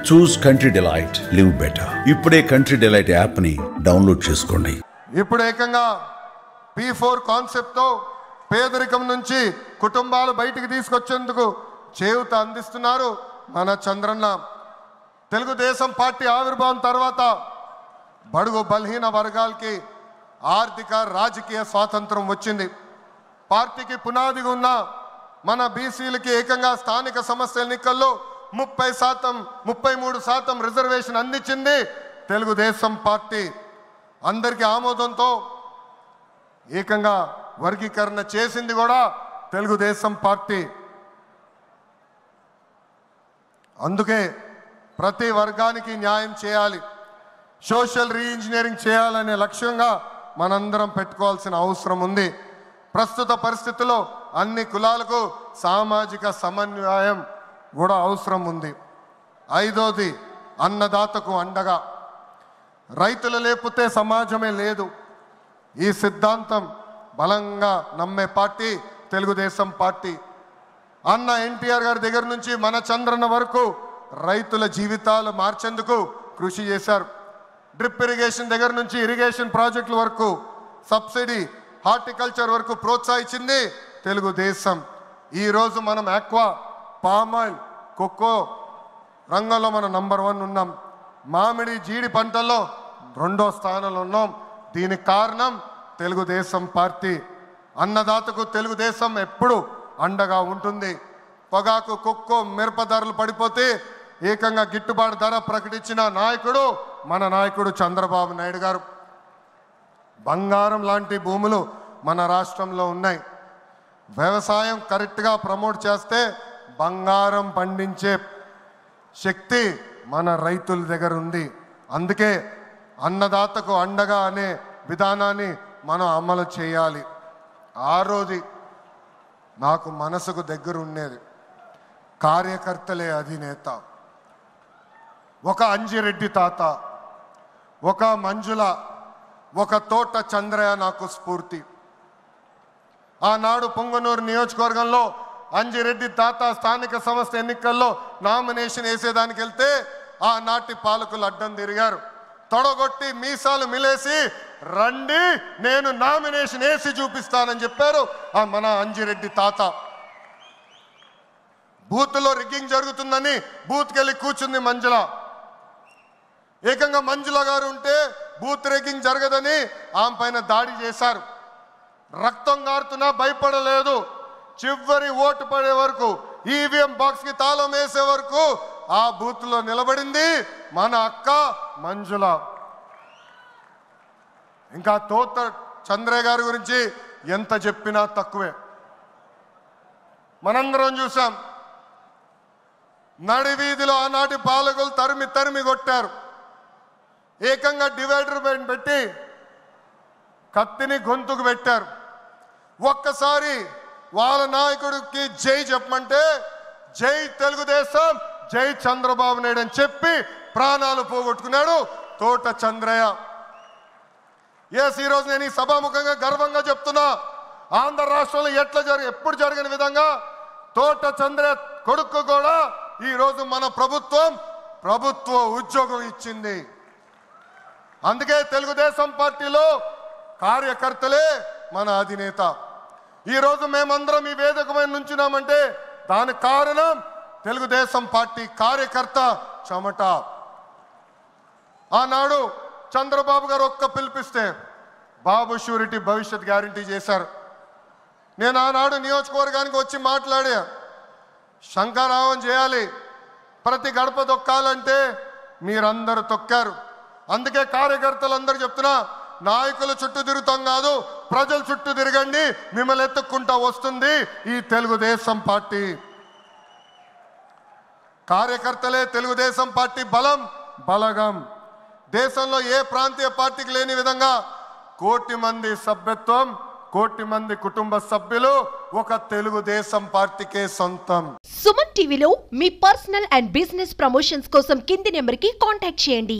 చూస్ country delight, live better. ఇప్పుడే country delight app ని download చేసుకోండి. ఇప్పుడు ఏకంగా P4 కాన్సెప్ట్ తో పేదరికం నుంచి కుటుంబాలు బయటికి తీసుకొచ్చేందుకు చేయూత అందిస్తున్నారు మన చంద్రన్న. తెలుగుదేశం పార్టీ ఆవిర్భావం తర్వాత బడుగు బలహీన వర్గాలకి ఆర్థిక రాజకీయ స్వాతంత్రం వచ్చింది. పార్టీకి పునాదిగా ఉన్న మన బీసీలకి ఏకంగా స్థానిక సంస్థల ఎన్నికల్లో 33% రిజర్వేషన్ అందించింది తెలుగుదేశం పార్టీ. అందరికీ ఆమోదంతో ఏకంగా వర్గీకరణ చేసింది కూడా తెలుగుదేశం పార్టీ. అందుకే ప్రతి వర్గానికి న్యాయం చేయాలి, సోషల్ రీఇంజనీరింగ్ చేయాలనే లక్ష్యంగా మనందరం పెట్టుకోవాల్సిన అవసరం ఉంది. ప్రస్తుత పరిస్థితుల్లో అన్ని కులాలకు సామాజిక సమన్వయం కూడా అవసరం ఉంది. 5వది అన్నదాతకు అండగా. రైతులు లేకపోతే సమాజమే లేదు. ఈ సిద్ధాంతం బలంగా నమ్మే పార్టీ తెలుగుదేశం పార్టీ. అన్న ఎన్టీఆర్ గారి దగ్గర నుంచి మన చంద్రన్న వరకు రైతుల జీవితాలు మార్చేందుకు కృషి చేశారు. డ్రిప్ ఇరిగేషన్ దగ్గర నుంచి ఇరిగేషన్ ప్రాజెక్టుల వరకు, సబ్సిడీ హార్టికల్చర్ వరకు ప్రోత్సహించింది తెలుగుదేశం. ఈరోజు మనం ఆక్వా, పామాయిల్, కోకో రంగంలో మనం నంబర్ 1 ఉన్నాం. మామిడి, జీడి పంటల్లో 2వ స్థానంలో ఉన్నాం. దీనికి కారణం తెలుగుదేశం పార్టీ. అన్నదాతకు తెలుగుదేశం ఎప్పుడు అండగా ఉంటుంది. పొగాకు, కొక్కో, మిరప ధరలు పడిపోతే ఏకంగా గిట్టుబాటు ధర ప్రకటించిన నాయకుడు మన నాయకుడు చంద్రబాబు నాయుడు గారు. బంగారం లాంటి భూములు మన రాష్ట్రంలో ఉన్నాయి. వ్యవసాయం కరెక్ట్గా ప్రమోట్ చేస్తే బంగారం పండించే శక్తి మన రైతుల దగ్గర ఉంది. అందుకే అన్నదాతకు అండగా అనే విధానాన్ని మనం అమలు చేయాలి. 6వది నాకు మనసుకు దగ్గర ఉండేది, కార్యకర్తలే అధినేత. ఒక అంజిరెడ్డి తాత, ఒక మంజుల, ఒక తోట చంద్రయ్య నాకు స్ఫూర్తి. ఆనాడు పొంగనూరు నియోజకవర్గంలో అంజిరెడ్డి తాత స్థానిక సంస్థ ఎన్నికల్లో నామినేషన్ వేసేదానికి వెళ్తే ఆనాటి పాలకులు అడ్డం తిరిగారు. తొడగొట్టి మీసాలు మిలేసి రండి నేను నామినేషన్ వేసి చూపిస్తానని చెప్పారు మన అంజిరెడ్డి తాత. బూత్లో రిగ్గింగ్ జరుగుతుందని బూత్కి వెళ్ళి కూర్చుంది మంజుల. ఏకంగా మంజుల గారు ఉంటే బూత్ రిగ్గింగ్ జరగదని ఆమె పైన దాడి చేశారు. రక్తం గారుతున్నా భయపడలేదు. చివరి ఓటు పడే వరకు, ఈవీఎం బాక్స్కి తాళం వేసే వరకు ఆ బూత్లో నిలబడింది మన అక్క మంజుల. ఇంకా తోట చంద్రయ్య గారి గురించి ఎంత చెప్పినా తక్కువే. మనందరం చూసాం, నడివీధిలో ఆనాటి పాలకులు తరిమి తరిమి కొట్టారు. ఏకంగా డివైడర్ పెట్టి కత్తిని గొంతుకు పెట్టారు. ఒక్కసారి వాళ్ళ నాయకుడికి జై చెప్పమంటే జై తెలుగుదేశం, జై చంద్రబాబు నాయుడు అని చెప్పి ప్రాణాలు పోగొట్టుకున్నాడు తోట చంద్రయ్య. ఈరోజు నేను ఈ సభాముఖంగా గర్వంగా చెప్తున్నా, ఆంధ్ర రాష్ట్రంలో ఎప్పుడు జరిగిన విధంగా తోట చంద్రయ్య కొడుకు కూడా ఈరోజు మన ప్రభుత్వ ఉద్యోగం ఇచ్చింది. అందుకే తెలుగుదేశం పార్టీలో కార్యకర్తలే మన అధినేత. ఈరోజు మేమందరం ఈ వేదిక మీద నుంచున్నామంటే దానికి కారణం తెలుగుదేశం పార్టీ కార్యకర్త చెమట. ఆనాడు చంద్రబాబు గారు ఒక్క పిలిపిస్తే బాబు షూరిటీ భవిష్యత్ గ్యారంటీ చేశారు. నేను ఆనాడు నియోజకవర్గానికి వచ్చి మాట్లాడా, శంఖారావం చేయాలి, ప్రతి గడప తొక్కాలంటే మీరందరూ తొక్కారు. అందుకే కార్యకర్తలందరూ చెప్తున్నా, నాయకుల చుట్టూ తిరుగుతాం కాదు, ప్రజల చుట్టూ తిరగండి, మిమ్మల్ని ఎత్తుక్కుంటా వస్తుంది ఈ తెలుగుదేశం పార్టీ. కార్యకర్తలే తెలుగుదేశం పార్టీ బలగం. దేశంలో ఏ ప్రాంతీయ పార్టీకి లేని విధంగా 1 కోటి మంది సభ్యత్వం, 1 కోటి మంది కుటుంబ సభ్యులు ఒక తెలుగుదేశం పార్టీకే సొంతం. సుమన్ టీవీలో మీ పర్సనల్ అండ్ బిజినెస్ ప్రమోషన్స్ కోసం కింది నెంబర్కి కాంటాక్ట్ చేయండి.